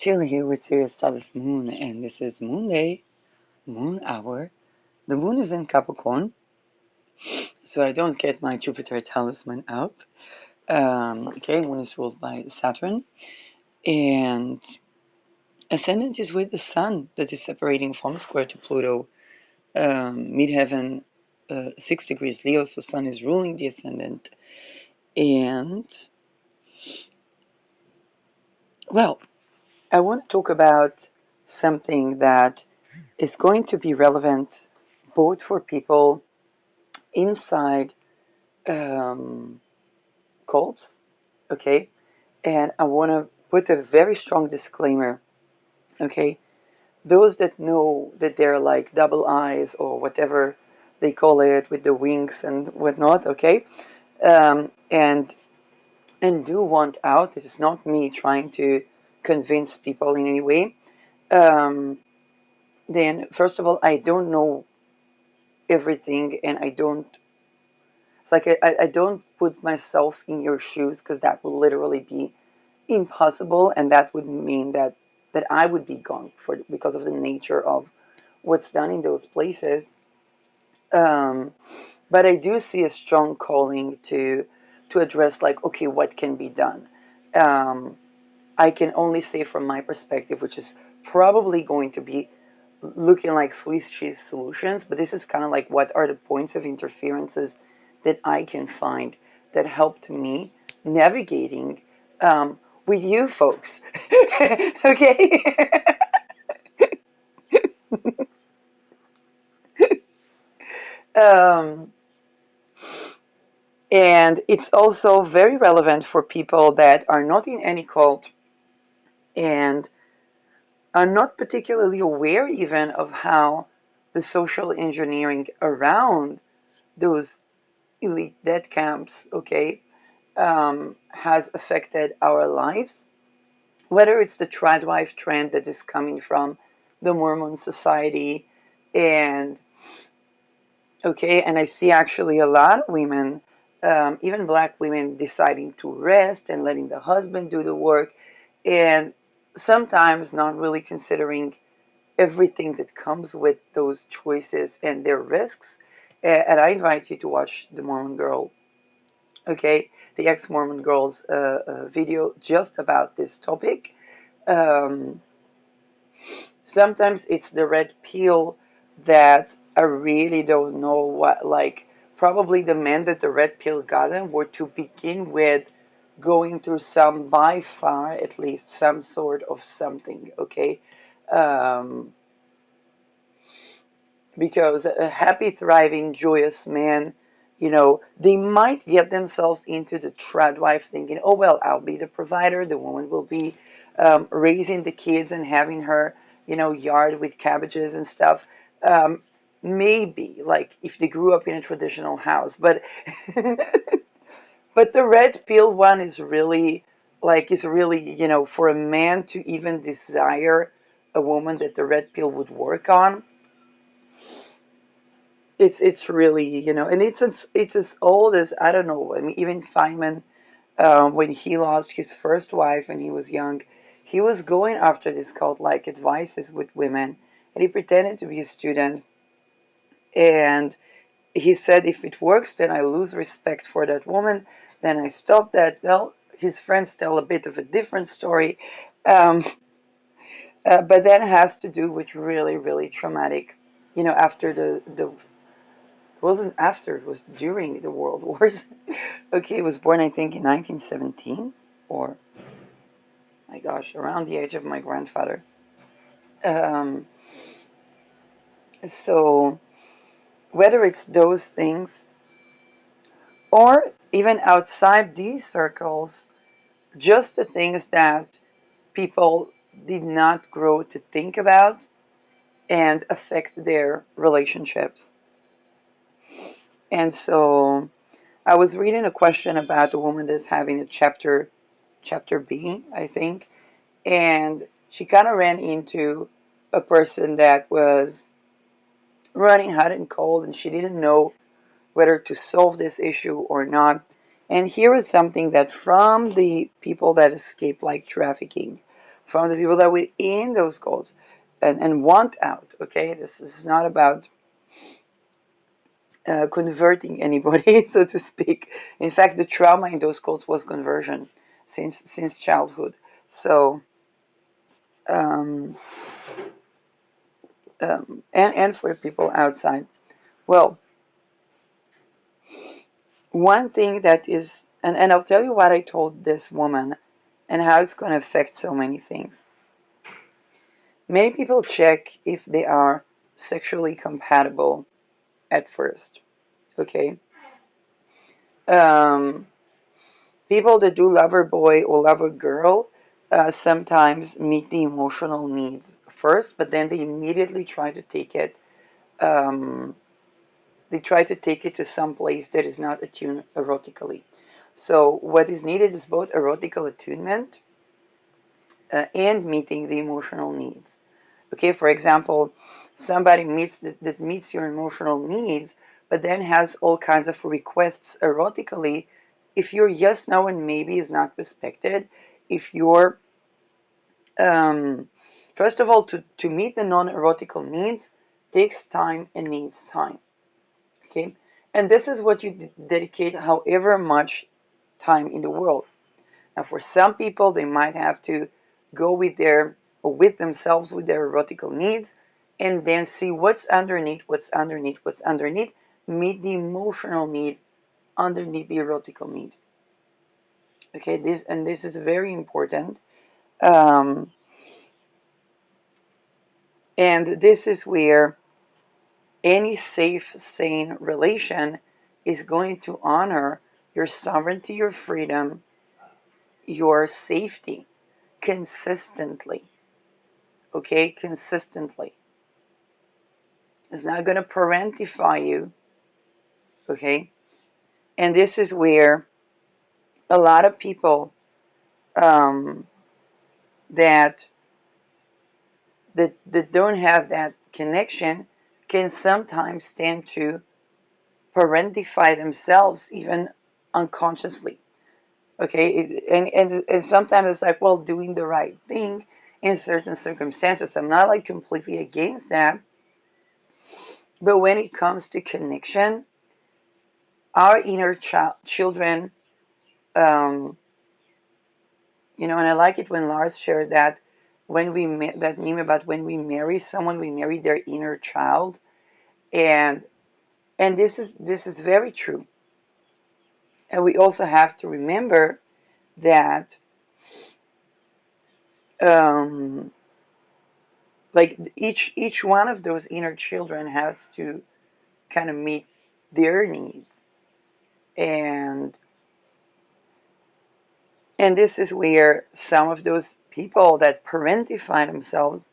Still here with Sirius Talis Moon, and this is Moon Day, Moon Hour. The moon is in Capricorn, so I don't get my Jupiter talisman out. Okay, moon is ruled by Saturn, and ascendant is with the sun that is separating from square to Pluto, midheaven, 6 degrees Leo, so sun is ruling the ascendant. And, well, I want to talk about something that is going to be relevant both for people inside cults, okay? And I want to put a very strong disclaimer, okay? Those that know that they're like double eyes or whatever they call it with the wings and whatnot, okay? And do want out. It is not me trying to convince people in any way. Then, first of all, I don't know everything, and I don't. It's like I don't put myself in your shoes because that would literally be impossible, and that would mean that I would be gone for because of the nature of what's done in those places. Um, but I do see a strong calling to address like, okay, what can be done. Um, I can only say from my perspective, which is probably going to be looking like Swiss cheese solutions, but this is kind of like what are the points of interferences that I can find that helped me navigating with you folks. Okay? um, and it's also very relevant for people that are not in any cult and are not particularly aware even of how the social engineering around those elite death camps, okay, has affected our lives. Whether it's the tradwife trend that is coming from the Mormon society, and okay, and I see actually a lot of women, even black women, deciding to rest and letting the husband do the work, and sometimes not really considering everything that comes with those choices and their risks. And I invite you to watch The Mormon Girl, okay, the ex-Mormon Girl's video just about this topic. Um, Sometimes it's the red pill that I really don't know what, like, probably the men that the red pill got them were to begin with going through some, by far at least, some sort of something, okay? Um, because a happy, thriving, joyous man, they might get themselves into the tradwife thinking, oh, well, I'll be the provider, the woman will be raising the kids and having her, yard with cabbages and stuff. Maybe, like, if they grew up in a traditional house. But, but the red pill one is really, for a man to even desire a woman that the red pill would work on. It's really, and it's as old as, I don't know. I mean, even Feynman, when he lost his first wife when he was young, he was going after this cult-like advices with women, and he pretended to be a student, and he said, if it works, then I lose respect for that woman, then I stop that. Well, his friends tell a bit of a different story, um, but that has to do with really, really traumatic, after the wasn't after, it was during the world wars. Okay, he was born, I think, in 1917, or, my gosh, around the age of my grandfather. Um, so, whether it's those things, or even outside these circles, just the things that people did not grow to think about and affect their relationships. And so, I was reading a question about a woman that's having a chapter B, I think, and she kind of ran into a person that was running hot and cold, and she didn't know whether to solve this issue or not. And here is something that from the people that escape like trafficking, from the people that were in those cults and want out. Okay, this is not about converting anybody, so to speak. In fact, the trauma in those cults was conversion since childhood. So, um, and for people outside. Well, one thing that is, and I'll tell you what I told this woman and how it's going to affect so many things. Many people check if they are sexually compatible at first. Okay. Um, People that do lover boy or lover girl sometimes meet the emotional needs first, but then they immediately try to take it. Um, they try to take it to some place that is not attuned erotically. So what is needed is both erotical attunement and meeting the emotional needs. Okay, for example, somebody that meets your emotional needs, but then has all kinds of requests erotically. If your yes, no, and maybe is not respected, if you're first of all, to meet the non-erotical needs takes time and needs time. Okay, and this is what you dedicate however much time in the world. Now, for some people, they might have to go with themselves with their erotical needs, and then see what's underneath, meet the emotional need underneath the erotical need. Okay, this is very important, um, and this is where any safe, sane relation is going to honor your sovereignty, your freedom, your safety consistently. Okay, consistently. It's not going to parentify you. Okay, and this is where a lot of people um, that that don't have that connection can sometimes tend to parentify themselves even unconsciously. Okay, and sometimes it's like, well, doing the right thing in certain circumstances. I'm not like completely against that, but when it comes to connection, our inner children, um, and I like it when Lars shared that that meme about when we marry someone, we marry their inner child, and this is very true. And we also have to remember that, um, like each one of those inner children has to kind of meet their needs, and this is where some of those people that parentify themselves,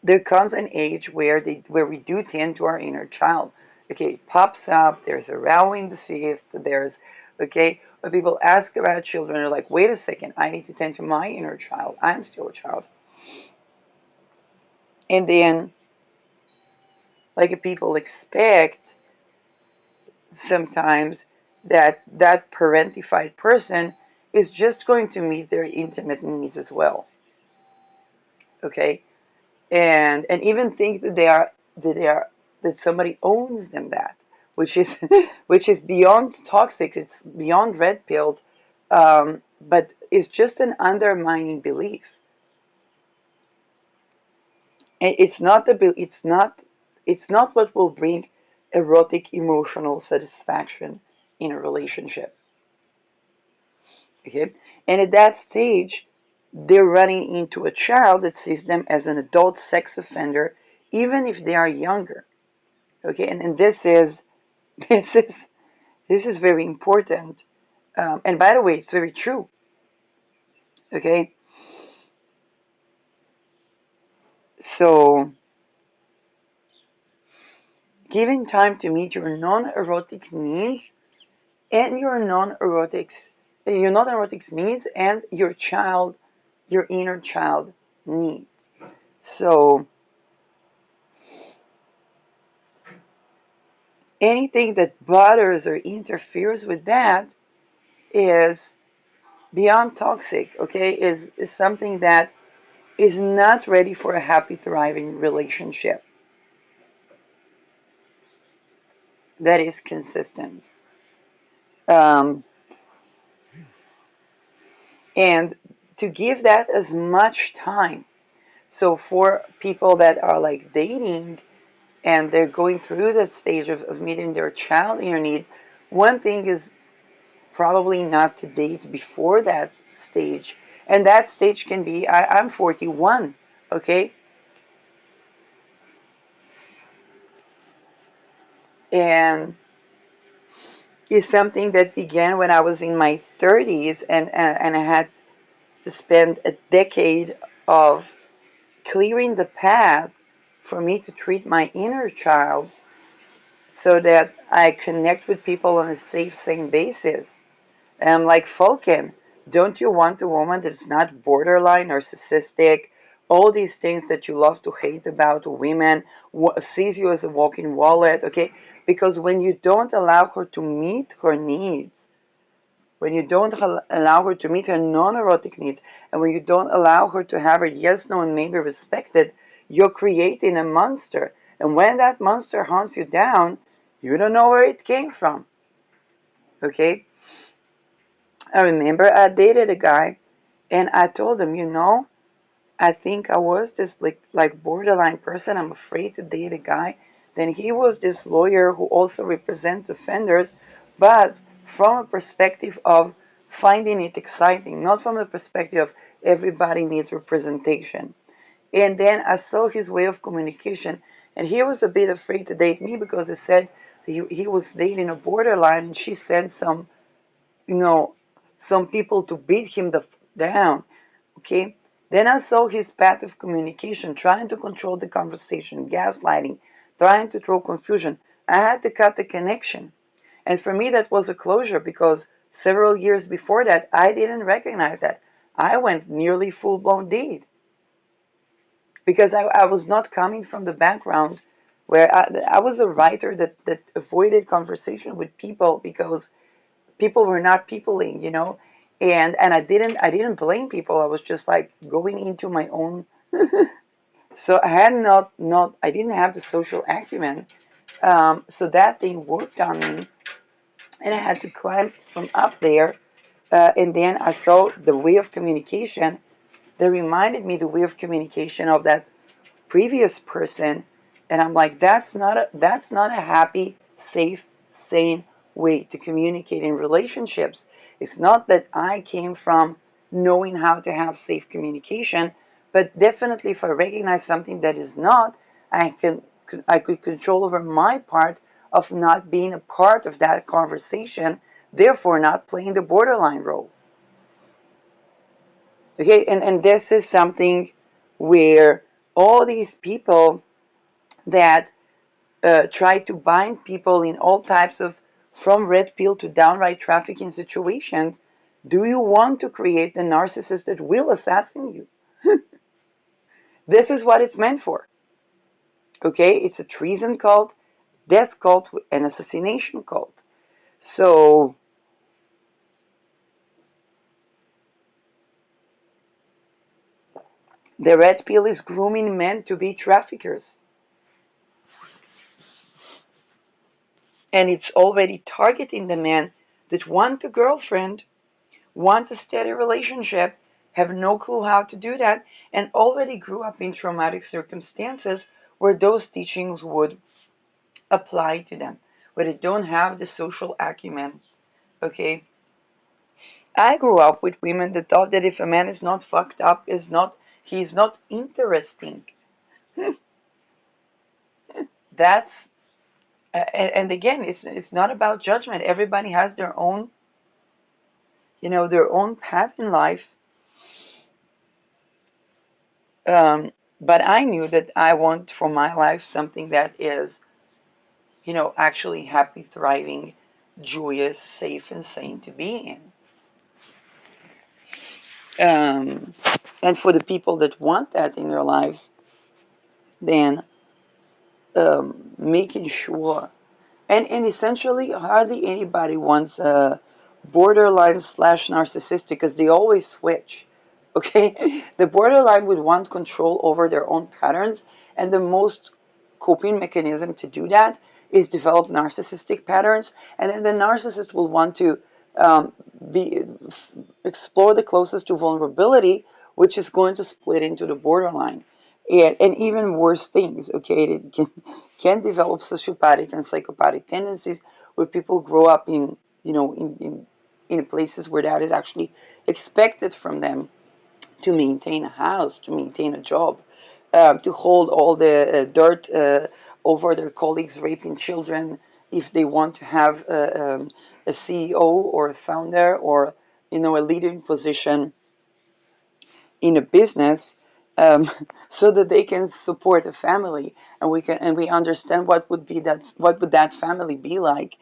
there comes an age where we do tend to our inner child. Okay, it pops up. There's a row in the fifth. There's okay. When people ask about children, they're like, "Wait a second, I need to tend to my inner child. I'm still a child." And then, like people expect sometimes that parentified person is just going to meet their intimate needs as well. Okay, and even think that somebody owns them, that which is which is beyond toxic, it's beyond red pills, but it's just an undermining belief. And it's not what will bring erotic emotional satisfaction in a relationship. Okay, and at that stage they're running into a child that sees them as an adult sex offender even if they are younger. Okay, and this is this is very important, and by the way, it's very true. Okay, so giving time to meet your non-erotic needs and your non-erotic needs and your inner child needs. So anything that bothers or interferes with that is beyond toxic, okay, is something that is not ready for a happy, thriving relationship that is consistent. Um, and to give that as much time. So for people that are like dating and they're going through the stage of meeting their child inner needs, one thing is probably not to date before that stage. And that stage can be, I'm 41, okay? And is something that began when I was in my 30s, and I had to spend a decade of clearing the path for me to treat my inner child so that I connect with people on a safe, sane basis. And I'm like, Falcon, don't you want a woman that's not borderline narcissistic? All these things that you love to hate about women, sees you as a walking wallet, okay? Because when you don't allow her to meet her needs, when you don't allow her to meet her non-erotic needs, and when you don't allow her to have her yes, no, and maybe respected, you're creating a monster. And when that monster hunts you down, you don't know where it came from. Okay? I remember I dated a guy, and I told him, I think I was this like borderline person. I'm afraid to date a guy. Then he was this lawyer who also represents offenders, but from a perspective of finding it exciting, not from the perspective of everybody needs representation. And then I saw his way of communication, and he was a bit afraid to date me because he said he was dating a borderline, and she sent you know, some people to beat him down. Okay? Then I saw his path of communication, trying to control the conversation, gaslighting, trying to throw confusion. I had to cut the connection. And for me, that was a closure because several years before that, I didn't recognize that. I went nearly full blown deed because I was not coming from the background where I was a writer that avoided conversation with people because people were not peopling. And I didn't blame people. I was just like going into my own. So I had not I didn't have the social acumen. So that thing worked on me, and I had to climb from up there. And then I saw the way of communication that reminded me the way of communication of that previous person, and I'm like, that's not a happy, safe, sane way to communicate in relationships. It's not that I came from knowing how to have safe communication, but definitely if I recognize something that is not, I could control over my part of not being a part of that conversation, therefore not playing the borderline role. Okay, and this is something where all these people that try to bind people in all types of, from red pill to downright trafficking situations, do you want to create the narcissist that will assassinate you? This is what it's meant for. Okay, it's a treason cult, death cult, and assassination cult. So the red pill is grooming men to be traffickers, and it's already targeting the men that want a girlfriend, want a steady relationship, have no clue how to do that, and already grew up in traumatic circumstances where those teachings would apply to them, where they don't have the social acumen. Okay? I grew up with women that thought that if a man is not fucked up, he's not interesting. That's and again, it's not about judgment. Everybody has their own path in life. But I knew that I want for my life something that is, actually happy, thriving, joyous, safe, and sane to be in. And for the people that want that in their lives, then making sure, and essentially, hardly anybody wants a borderline slash narcissistic, because they always switch. Okay, the borderline would want control over their own patterns, and the most coping mechanism to do that is develop narcissistic patterns, and then the narcissist will want to um, be explore the closest to vulnerability, which is going to split into the borderline, and even worse things. Okay, it can develop sociopathic and psychopathic tendencies where people grow up in, in places where that is actually expected from them, to maintain a house, to maintain a job, to hold all the dirt over their colleagues raping children, if they want to have a CEO or a founder, or a leading position in a business, um, so that they can support a family, and we understand what would that family be like,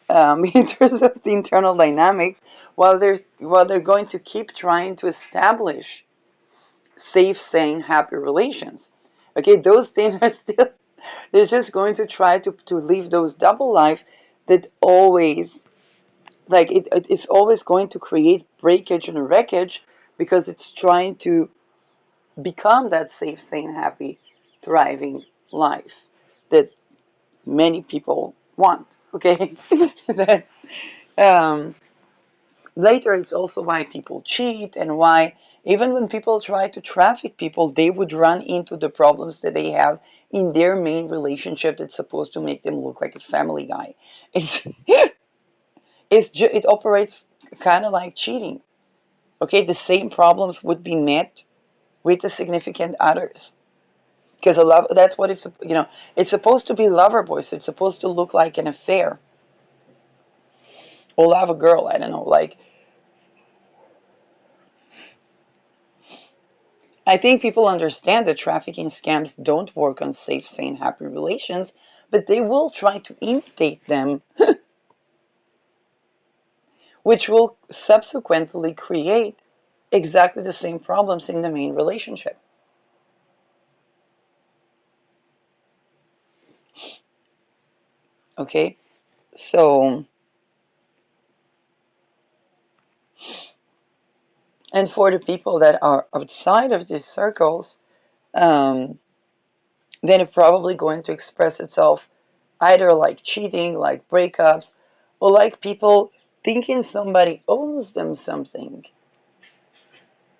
in terms of the internal dynamics, while they're going to keep trying to establish safe, sane, happy relations. Okay, those things are still, they're just going to try to live those double life that always, like, it's always going to create breakage and wreckage, because it's trying to become that safe, sane, happy, thriving life that many people want. Okay, that, um, later, it's also why people cheat, and why even when people try to traffic people, they would run into the problems that they have in their main relationship that's supposed to make them look like a family guy. It's, it operates kind of like cheating. Okay, the same problems would be met with the significant others, because a love, that's what it's supposed to be lover boy, so it's supposed to look like an affair. Or love a girl, I don't know, like, I think people understand that trafficking scams don't work on safe, sane, happy relations, but they will try to imitate them, which will subsequently create exactly the same problems in the main relationship. Okay? So, and for the people that are outside of these circles, um, then it's probably going to express itself either like cheating, like breakups, or like people thinking somebody owes them something.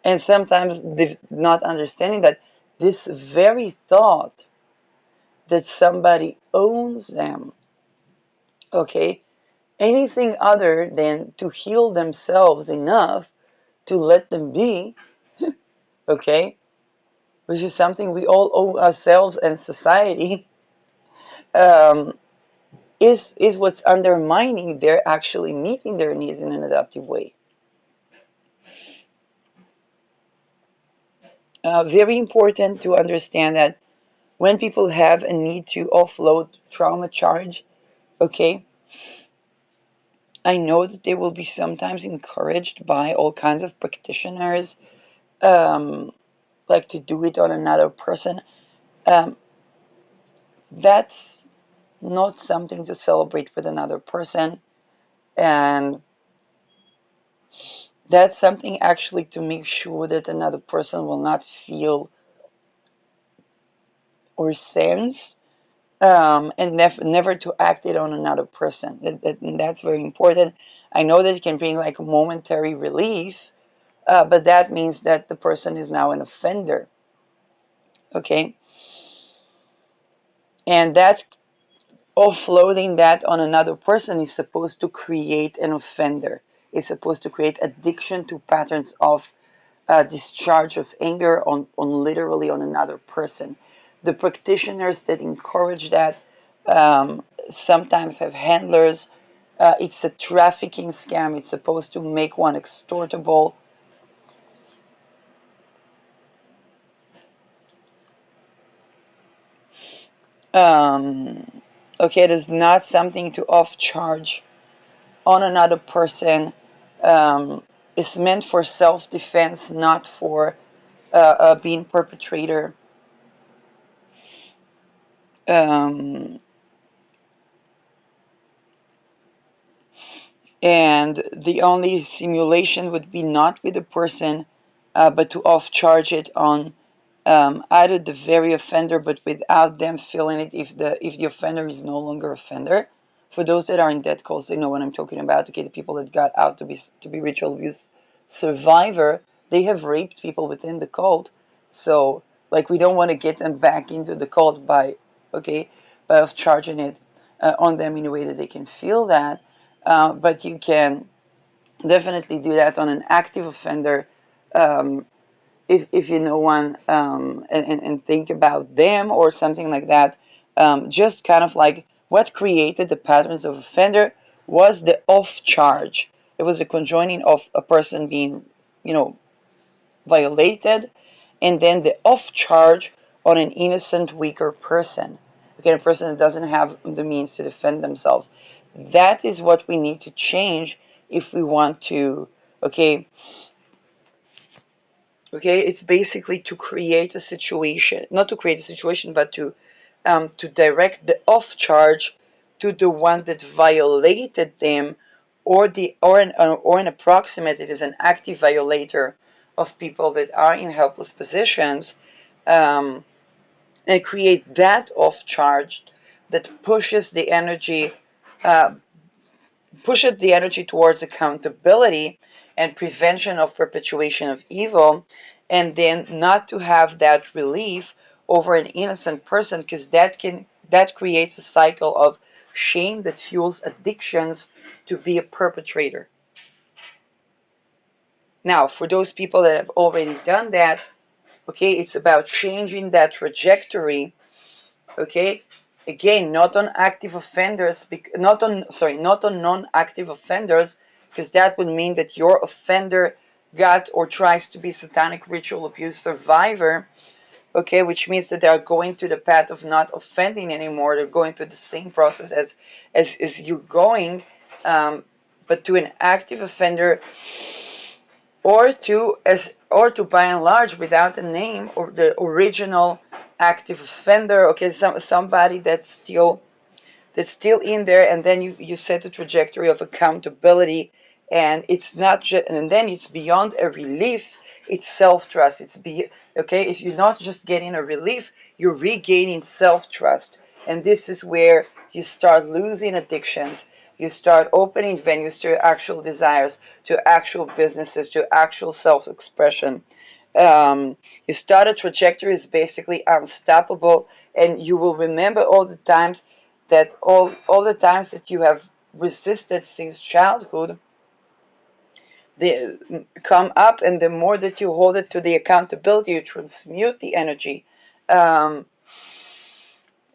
And sometimes they're not understanding that this very thought that somebody owns them, okay, anything other than to heal themselves enough to let them be, okay, which is something we all owe ourselves and society, um, is what's undermining their actually meeting their needs in an adaptive way. Very important to understand that when people have a need to offload trauma charge, okay, I know that they will be sometimes encouraged by all kinds of practitioners, um, like to do it on another person. Um, that's not something to celebrate with another person, and that's something actually to make sure that another person will not feel or sense, and never to act it on another person. That's very important. I know that it can bring like a momentary relief, but that means that the person is now an offender. Okay, and that offloading that on another person is supposed to create an offender. It's supposed to create addiction to patterns of discharge of anger on literally on another person. The practitioners that encourage that sometimes have handlers. It's a trafficking scam. It's supposed to make one extortable. Um, okay, it is not something to off charge on another person. Um, it's meant for self defense, not for being perpetrator. Um, and the only simulation would be not with the person, but to off charge it on either the very offender, but without them feeling it if the offender is no longer offender. For those that are in death cults, they know what I'm talking about. Okay, the people that got out to be ritual abuse survivor, they have raped people within the cult. So like we don't want to get them back into the cult by off charging it on them in a way that they can feel that. But you can definitely do that on an active offender. Um, if you know one, and think about them or something like that, just kind of like what created the patterns of offender was the off charge. It was the conjoining of a person being, violated, and then the off charge on an innocent, weaker person. Okay, a person that doesn't have the means to defend themselves. That is what we need to change if we want to, okay, it's basically to create a situation, not to create a situation, but to direct the off charge to the one that violated them, or an approximate. It is an active violator of people that are in helpless positions, um, and create that off charge that uh, pushes the energy towards accountability and prevention of perpetuation of evil, and then not to have that relief over an innocent person, because that creates a cycle of shame that fuels addictions to be a perpetrator. Now, for those people that have already done that, okay, it's about changing that trajectory. Okay, again, not on active offenders, not on non-active offenders, because that would mean that your offender got or tries to be satanic ritual abuse survivor. Okay, which means that they are going to the path of not offending anymore. They're going through the same process as you going, but to an active offender, or to by and large without a name, or the original active offender. Okay, somebody that's still in there, and then you set a trajectory of accountability, and it's not just, and then it's beyond a relief. It's self-trust. If you're not just getting a relief, you're regaining self-trust, and this is where you start losing addictions. You start opening venues to your actual desires, to actual businesses, to actual self-expression. You start a trajectory is basically unstoppable, and you will remember all the times that you have resisted since childhood, they come up, and the more that you hold it to the accountability, you transmute the energy. Um,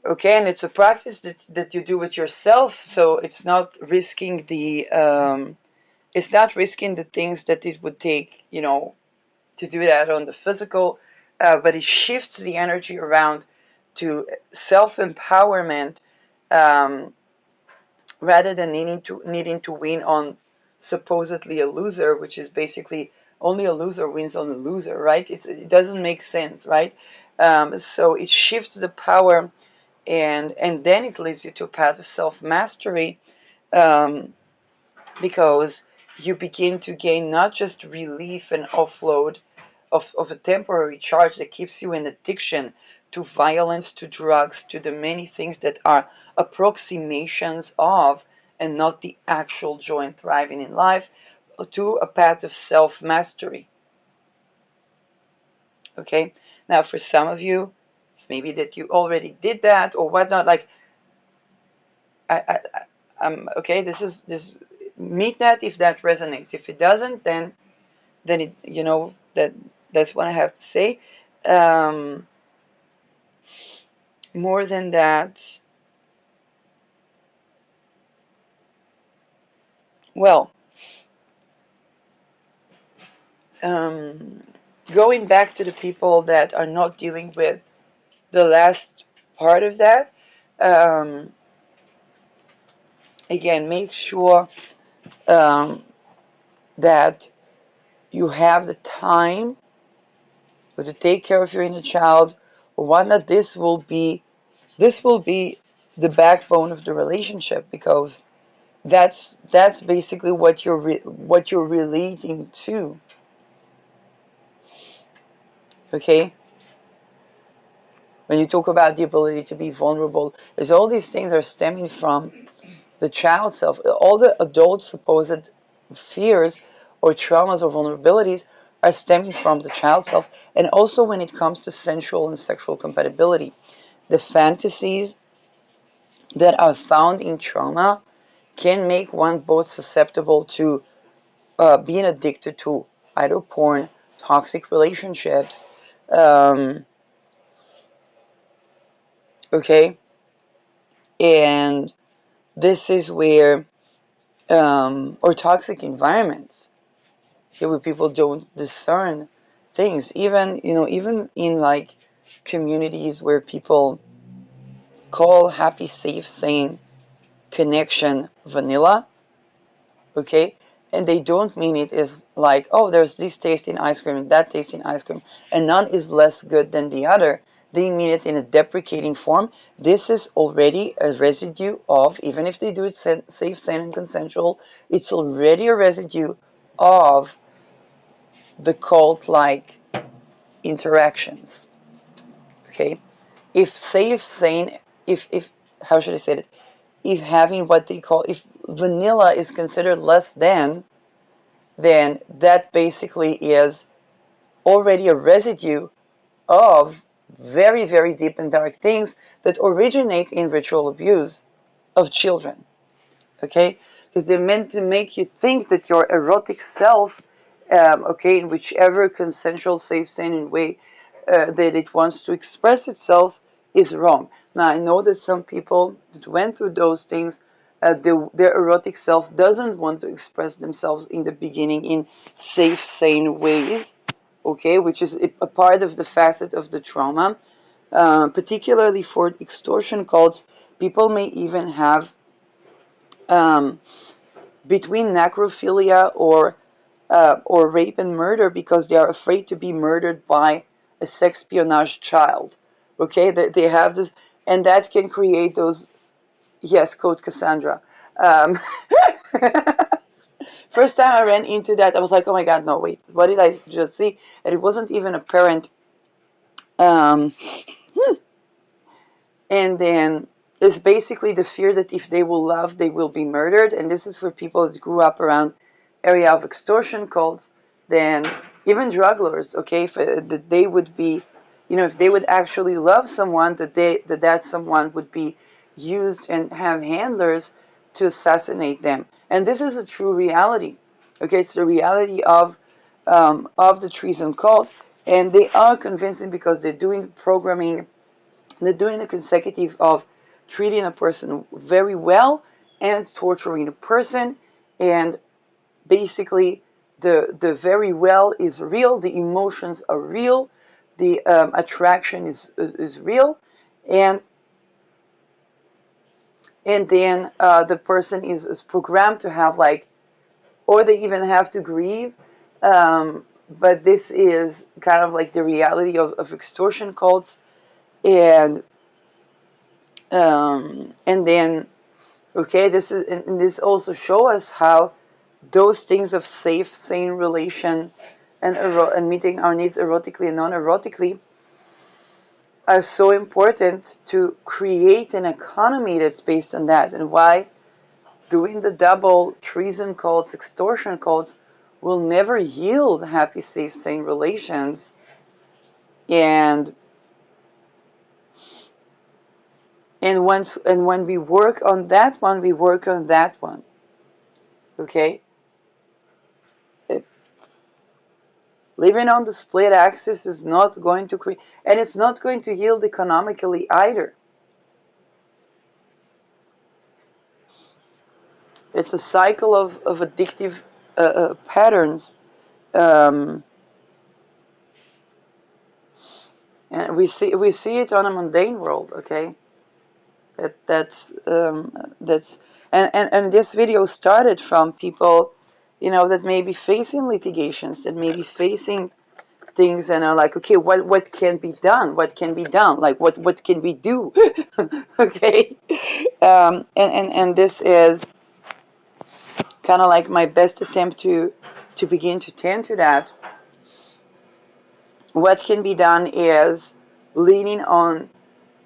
okay, and it's a practice that you do with yourself, so it's not risking the things that it would take, to do that on the physical, but it shifts the energy around to self-empowerment, um, rather than needing to win on supposedly a loser, which is basically only a loser wins on a loser, right? It doesn't make sense, right? So it shifts the power, and then it leads you to a path of self-mastery, um, because you begin to gain not just relief and offload of a temporary charge that keeps you in addiction to violence, to drugs, to the many things that are approximations of, and not the actual joy and thriving in life, to a path of self-mastery. Okay, now for some of you, it's maybe that you already did that or whatnot. Like, okay, this meet that if that resonates. If it doesn't, then that's what I have to say. Um, More than that, well, um, going back to the people that are not dealing with the last part of that, um, again, make sure um, that you have the time to take care of your inner child or whatnot. This will be the backbone of the relationship, because That's basically what what you're relating to. Okay, when you talk about the ability to be vulnerable, there's all these things are stemming from the child self. All the adult supposed fears or traumas or vulnerabilities are stemming from the child self. And also when it comes to sensual and sexual compatibility, the fantasies that are found in trauma can make one both susceptible to being addicted to either porn, toxic relationships, um, okay, and this is where or toxic environments, okay, where people don't discern things, even even in like communities where people call happy, safe, sane connection vanilla, okay, and they don't mean it is like, oh, there's this taste in ice cream and that taste in ice cream and none is less good than the other. They mean it in a deprecating form. This is already a residue of, even if they do it safe, sane, and consensual, it's already a residue of the cult like interactions. Okay, if safe, sane, if how should I say it, if having what they call, if vanilla is considered less than, then that basically is already a residue of very, very deep and dark things that originate in ritual abuse of children. Okay? Because they're meant to make you think that your erotic self, okay, in whichever consensual, safe, sane way that it wants to express itself, is wrong. Now, I know that some people that went through those things, their erotic self doesn't want to express themselves in the beginning in safe, sane ways, okay, which is a part of the facet of the trauma. Particularly for extortion cults, people may even have um, between necrophilia or rape and murder because they are afraid to be murdered by a sexpionage child. Okay, they have this, and that can create those. Yes, code Cassandra. Um, First time I ran into that, I was like, oh my god, no, wait, what did I just see? And it wasn't even apparent. Um, and then it's basically the fear that if they will love, they will be murdered. And this is for people that grew up around area of extortion cults. Then even drug lords, okay, that they would be, if they would actually love someone, that someone would be used and have handlers to assassinate them. And this is a true reality. Okay, it's the reality of the treason cult, and they are convincing because they're doing programming, they're doing a consecutive of treating a person very well and torturing a person, and basically the very well is real, the emotions are real, the attraction is real, and then the person is programmed to have like, or they even have to grieve. But this is kind of like the reality of extortion cults, and then okay, this is, and this also show us how those things of safe, sane relation and meeting our needs erotically and non-erotically are so important to create an economy that's based on that, and why doing the double treason cults, extortion cults will never yield happy, safe, sane relations. And when we work on that one, we work on that one. Okay? Living on the split axis is not going to create, and it's not going to yield economically either. It's a cycle of addictive patterns, um, and we see it on a mundane world. Okay, that's and this video started from people, that may be facing litigations, that may be facing things, and are like, okay, what can be done? What can be done? Like, what can we do? Okay, and this is kind of like my best attempt to begin to tend to that, what can be done is leaning on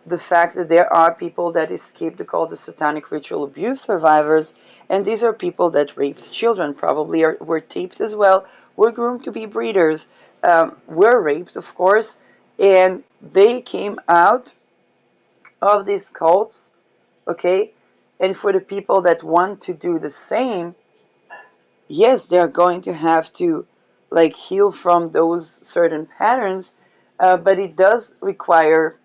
the fact that there are people that escaped the cult, the satanic ritual abuse survivors, and these are people that raped children, probably were taped as well, were groomed to be breeders, were raped, of course, and they came out of these cults, okay? And for the people that want to do the same, yes, they're going to have to like heal from those certain patterns, but it does require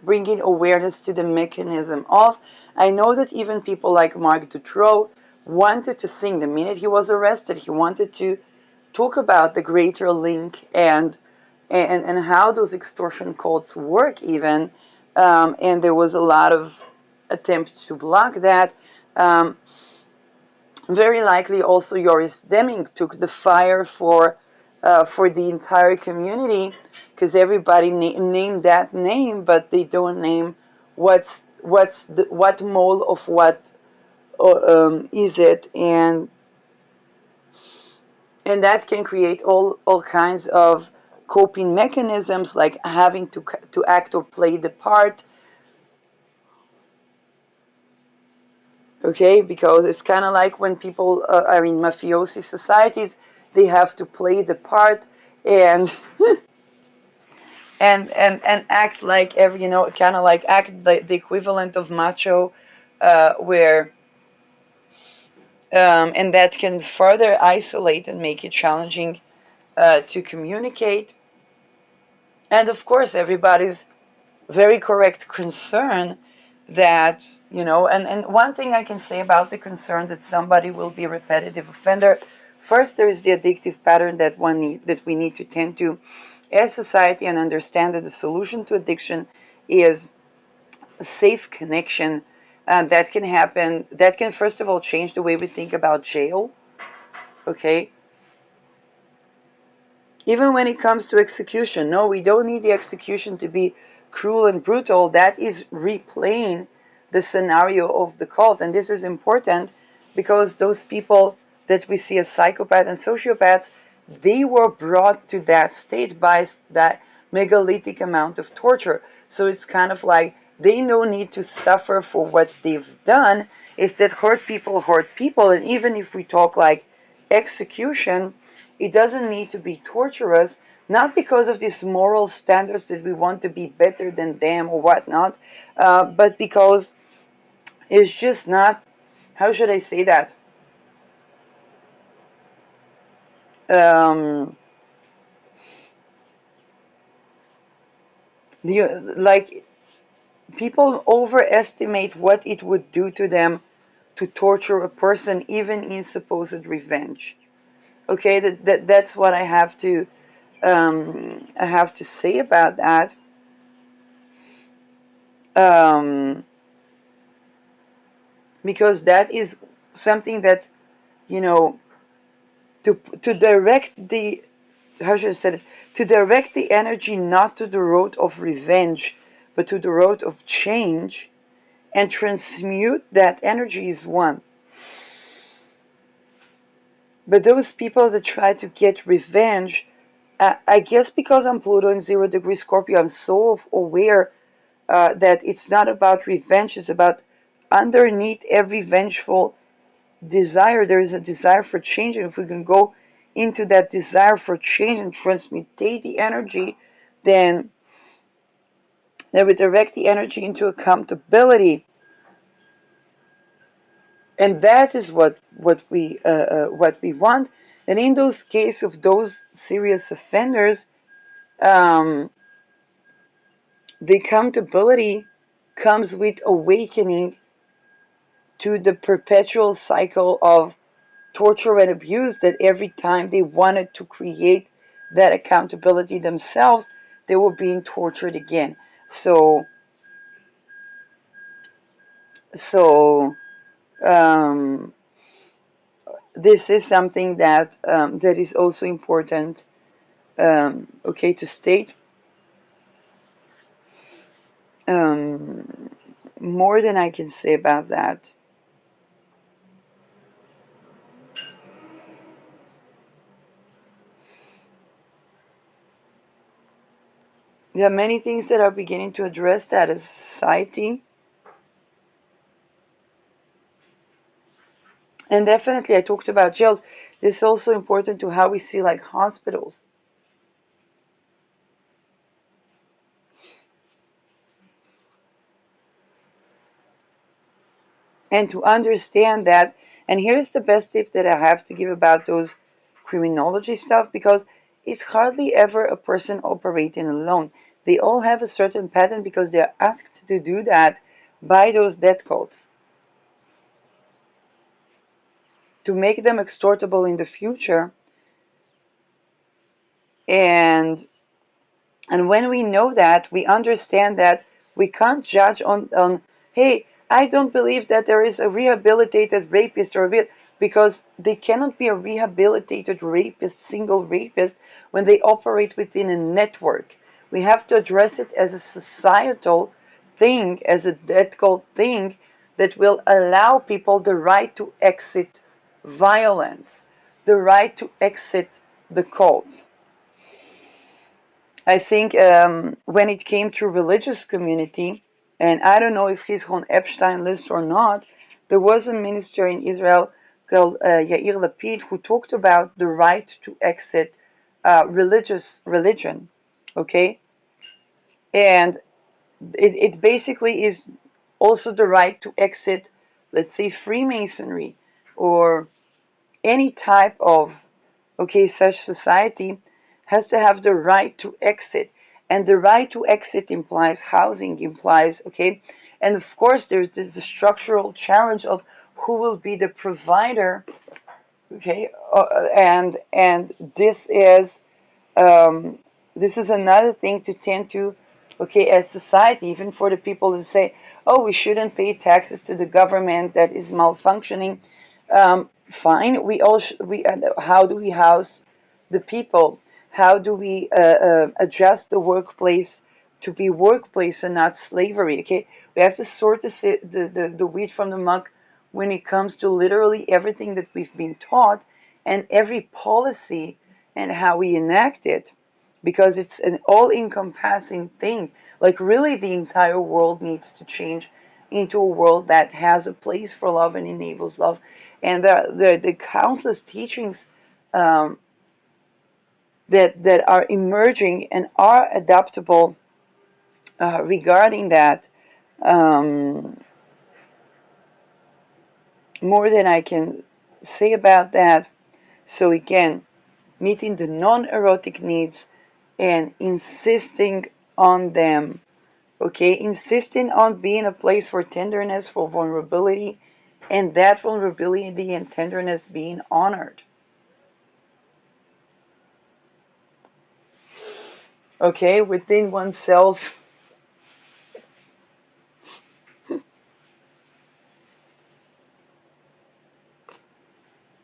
bringing awareness to the mechanism of. I know that even people like Marc Dutroux wanted to sing the minute he was arrested. He wanted to talk about the greater link and how those extortion cults work even, and there was a lot of attempt to block that. Very likely also Joris Deming took the fire for the entire community, because everybody named that name, but they don't name what mole of what is it, and that can create all kinds of coping mechanisms, like having to act or play the part. Okay, because it's kind of like when people are in mafiosi societies, they have to play the part and and act like every, kind of like act the equivalent of macho, where and that can further isolate and make it challenging to communicate. And of course, everybody's very correct concern that, and one thing I can say about the concern that somebody will be a repetitive offender. First, there is the addictive pattern that we need to tend to as society, and understand that the solution to addiction is a safe connection. That can happen, that can first of all change the way we think about jail. Okay, even when it comes to execution, no, we don't need the execution to be cruel and brutal. That is replaying the scenario of the cult. And this is important because those people that we see as psychopaths and sociopaths, they were brought to that state by that megalithic amount of torture. So it's kind of like they no need to suffer for what they've done. It's that hurt people hurt people. And even if we talk like execution, it doesn't need to be torturous, not because of these moral standards that we want to be better than them or whatnot, but because it's just not, how should I say that? Um, like, people overestimate what it would do to them to torture a person, even in supposed revenge. Okay, that's what I have to say about that. Um, because that is something that, you know, to direct the, how should I say it, to direct the energy not to the road of revenge, but to the road of change, and transmute that energy is one. But those people that try to get revenge, I guess because I'm Pluto in 0 degree Scorpio, I'm so aware that it's not about revenge, it's about underneath every vengeful desire, there is a desire for change. And if we can go into that desire for change and transmutate the energy, then we direct the energy into accountability. And that is what we want. And in those cases of those serious offenders, um, the accountability comes with awakening to the perpetual cycle of torture and abuse, that every time they wanted to create that accountability themselves, they were being tortured again. So um, this is something that is also important, okay, to state. Um, More than I can say about that. There are many things that are beginning to address that as a society. And definitely, I talked about jails. This is also important to how we see like hospitals. And to understand that, and here's the best tip that I have to give about those criminology stuff, because it's hardly ever a person operating alone. They all have a certain pattern because they're asked to do that by those death cults to make them extortable in the future. And when we know that, we understand that we can't judge on hey, I don't believe that there is a rehabilitated rapist or a because they cannot be a rehabilitated rapist, single rapist, when they operate within a network. We have to address it as a societal thing, as a ethical thing that will allow people the right to exit violence, the right to exit the cult. I think when it came to religious community, and I don't know if he's on Epstein list or not, there was a minister in Israel called Yair Lapid who talked about the right to exit religion, okay? And it basically is also the right to exit, let's say, Freemasonry or any type of such society has to have the right to exit, and the right to exit implies housing, implies and of course there's this structural challenge of who will be the provider, and um, this is another thing to tend to, as society, even for the people that say, oh, we shouldn't pay taxes to the government that is malfunctioning. Fine, we all how do we house the people? How do we adjust the workplace to be workplace and not slavery? We have to sort the wheat from the muck when it comes to literally everything that we've been taught and every policy and how we enact it, because it's an all-encompassing thing. Like really, the entire world needs to change into a world that has a place for love and enables love. And the countless teachings um, that are emerging and are adaptable regarding that, um, more than I can say about that. So again, meeting the non-erotic needs and insisting on them, insisting on being a place for tenderness, for vulnerability, and that vulnerability and tenderness being honored, within oneself.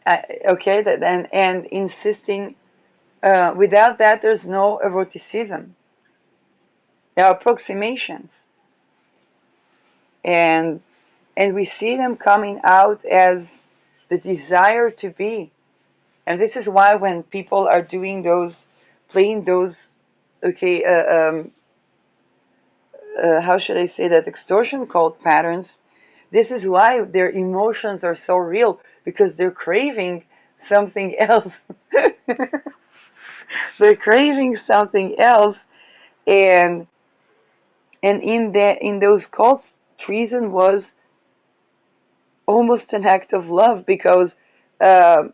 And insisting, without that there's no eroticism. There are approximations, and we see them coming out as the desire to be. And this is why when people are doing those, playing those, okay, how should I say that, extortion cult patterns, this is why their emotions are so real, because they're craving something else. They're craving something else, and in those cults, treason was almost an act of love, because uh,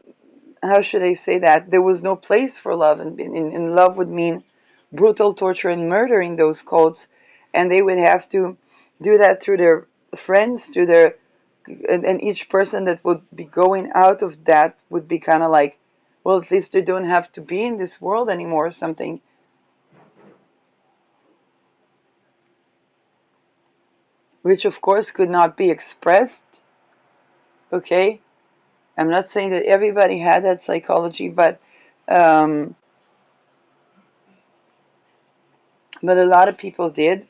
how should I say that? There was no place for love, and love would mean brutal torture and murder in those cults, and they would have to do that through their friends, through their, and each person that would be going out of that would be kind of like, well, at least they don't have to be in this world anymore, or something, which of course could not be expressed. Okay, I'm not saying that everybody had that psychology, um, but a lot of people did.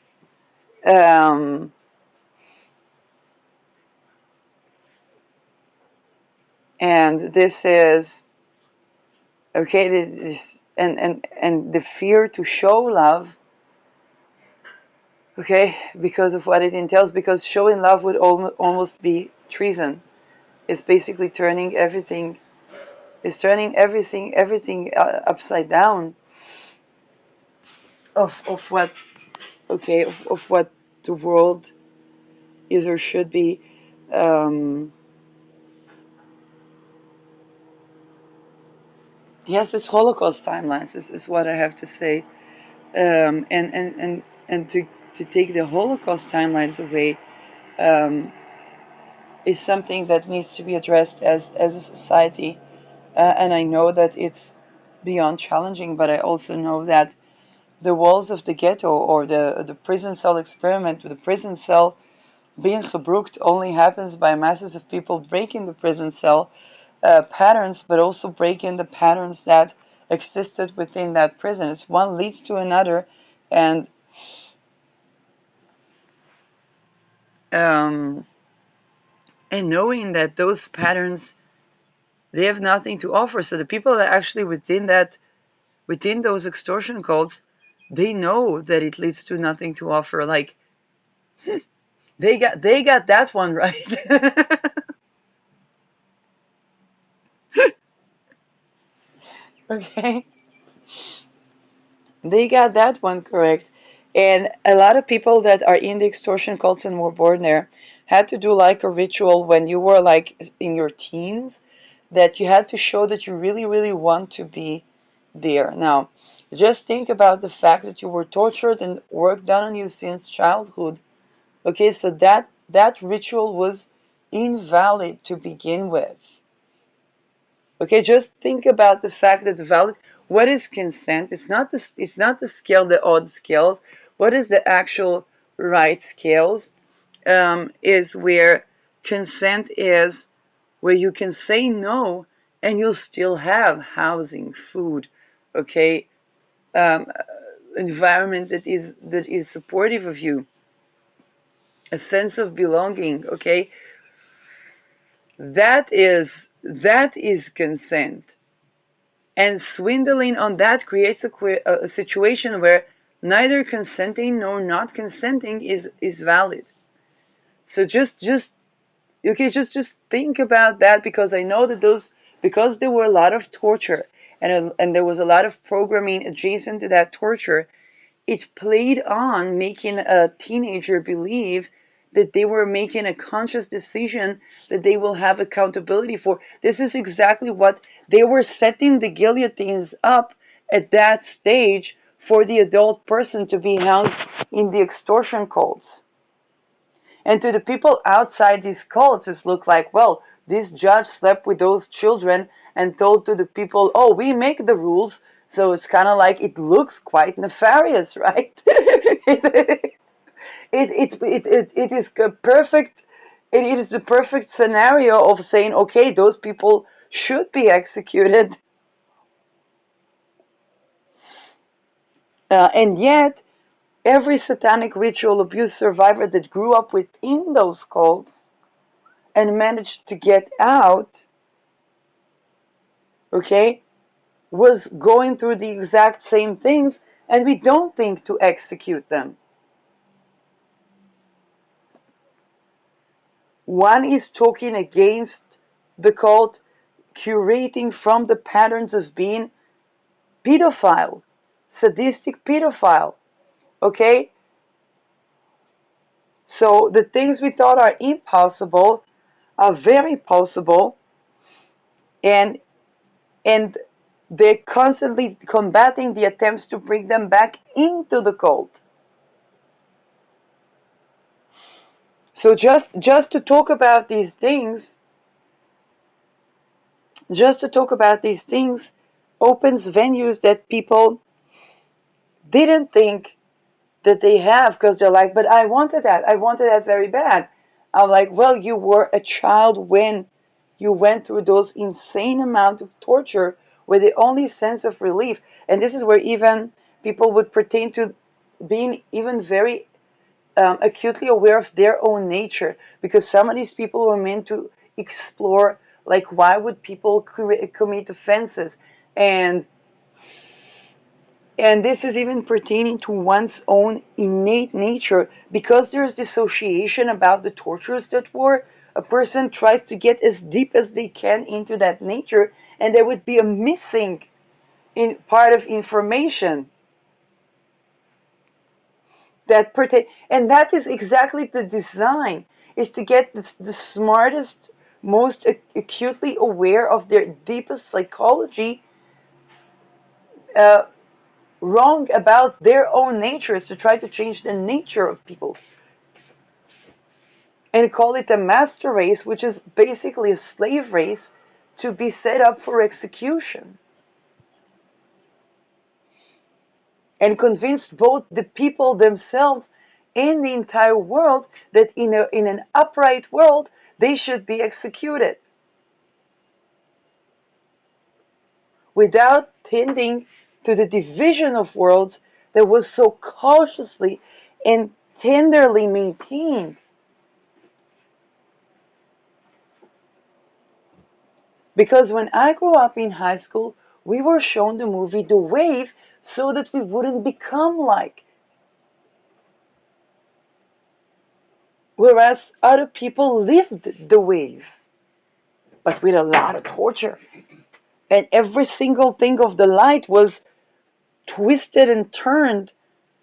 Um, and this is this, and the fear to show love okay, because of what it entails, because showing love would almost be treason. It's basically turning everything upside down of what, okay, of what the world is or should be. Um, yes, it's Holocaust timelines is what I have to say. And to take the Holocaust timelines away is something that needs to be addressed as a society. And I know that it's beyond challenging, but I also know that the walls of the ghetto or the prison cell experiment, the prison cell being gebroken, only happens by masses of people breaking the prison cell patterns, but also breaking the patterns that existed within that prison. It's one leads to another, and um, and knowing that those patterns, they have nothing to offer. So the people that actually within those extortion cults, they know that it leads to nothing to offer. Like they got that one right. Okay, they got that one correct. And a lot of people that are in the extortion cults and were born there had to do like a ritual when you were like in your teens, that you had to show that you really, really want to be there. Now, just think about the fact that you were tortured and work done on you since childhood. Okay, so that ritual was invalid to begin with. Okay, just think about the fact that valid. What is consent? It's not the scale, the odd scales. What is the actual right scales? Is where consent is where you can say no and you'll still have housing, food, okay, um, environment that is supportive of you, a sense of belonging, okay. That is consent. And swindling on that creates a situation where neither consenting nor not consenting is valid. So just okay, just think about that, because I know that those, because there were a lot of torture, and there was a lot of programming adjacent to that torture. It played on making a teenager believe that they were making a conscious decision that they will have accountability for. This is exactly what they were setting the guillotines up at that stage for the adult person to be held in the extortion cults. And to the people outside these cults, it looked like, well, this judge slept with those children and told to the people, oh, we make the rules. So it's kind of like it looks quite nefarious, right? It is a perfect. It is the perfect scenario of saying, okay, those people should be executed, and yet every satanic ritual abuse survivor that grew up within those cults and managed to get out, okay, was going through the exact same things, and we don't think to execute them. One is talking against the cult, curating from the patterns of being pedophile, sadistic pedophile, okay? So the things we thought are impossible are very possible, and and they're constantly combating the attempts to bring them back into the cult. So just to talk about these things, opens venues that people didn't think that they have, because they're like, but I wanted that very bad. I'm like, well, you were a child when you went through those insane amount of torture, where the only sense of relief, and this is where even people would pertain to being even very acutely aware of their own nature, because some of these people were meant to explore, like, why would people commit offenses, and And this is even pertaining to one's own innate nature, because there's dissociation about the tortures that were. A person tries to get as deep as they can into that nature, and there would be a missing in part of information that pertain, and that is exactly the design, is to get the smartest, most acutely aware of their deepest psychology, uh, wrong about their own natures, to try to change the nature of people and call it a master race, which is basically a slave race to be set up for execution, and convinced both the people themselves and the entire world that in an upright world they should be executed, without tending to the division of worlds that was so cautiously and tenderly maintained. Because when I grew up in high school, we were shown the movie The Wave so that we wouldn't become like. Whereas other people lived the wave, but with a lot of torture. And every single thing of the light was twisted and turned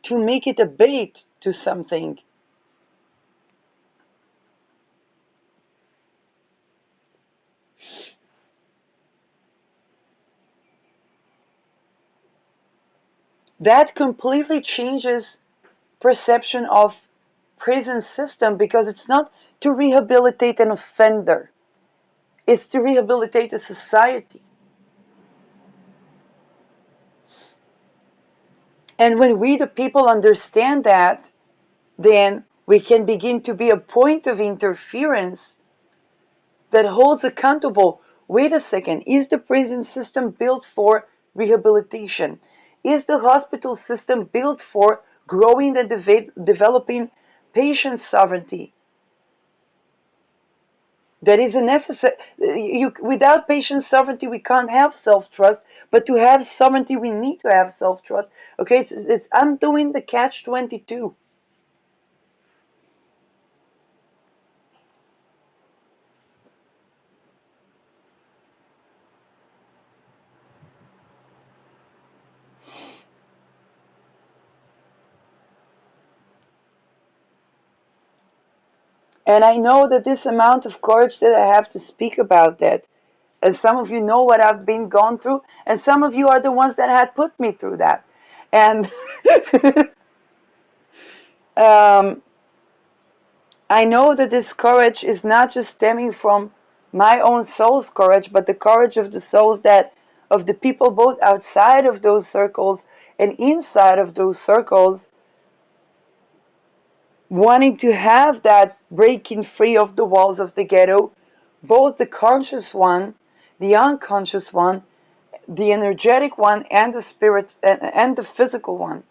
to make it a bait to something. That completely changes perception of prison system, because it's not to rehabilitate an offender, it's to rehabilitate a society. And when we, the people, understand that, then we can begin to be a point of interference that holds accountable. Wait a second, is the prison system built for rehabilitation? Is the hospital system built for growing and developing patient sovereignty? That is a necessary. Without patient sovereignty, we can't have self-trust. But to have sovereignty, we need to have self-trust. Okay, it's undoing the catch-22. And I know that this amount of courage that I have to speak about that, and some of you know what I've been gone through, and some of you are the ones that had put me through that. And um, I know that this courage is not just stemming from my own soul's courage, but the courage of the souls that of the people both outside of those circles and inside of those circles, wanting to have that breaking free of the walls of the ghetto, both the conscious one, the unconscious one, the energetic one, and the spirit and the physical one.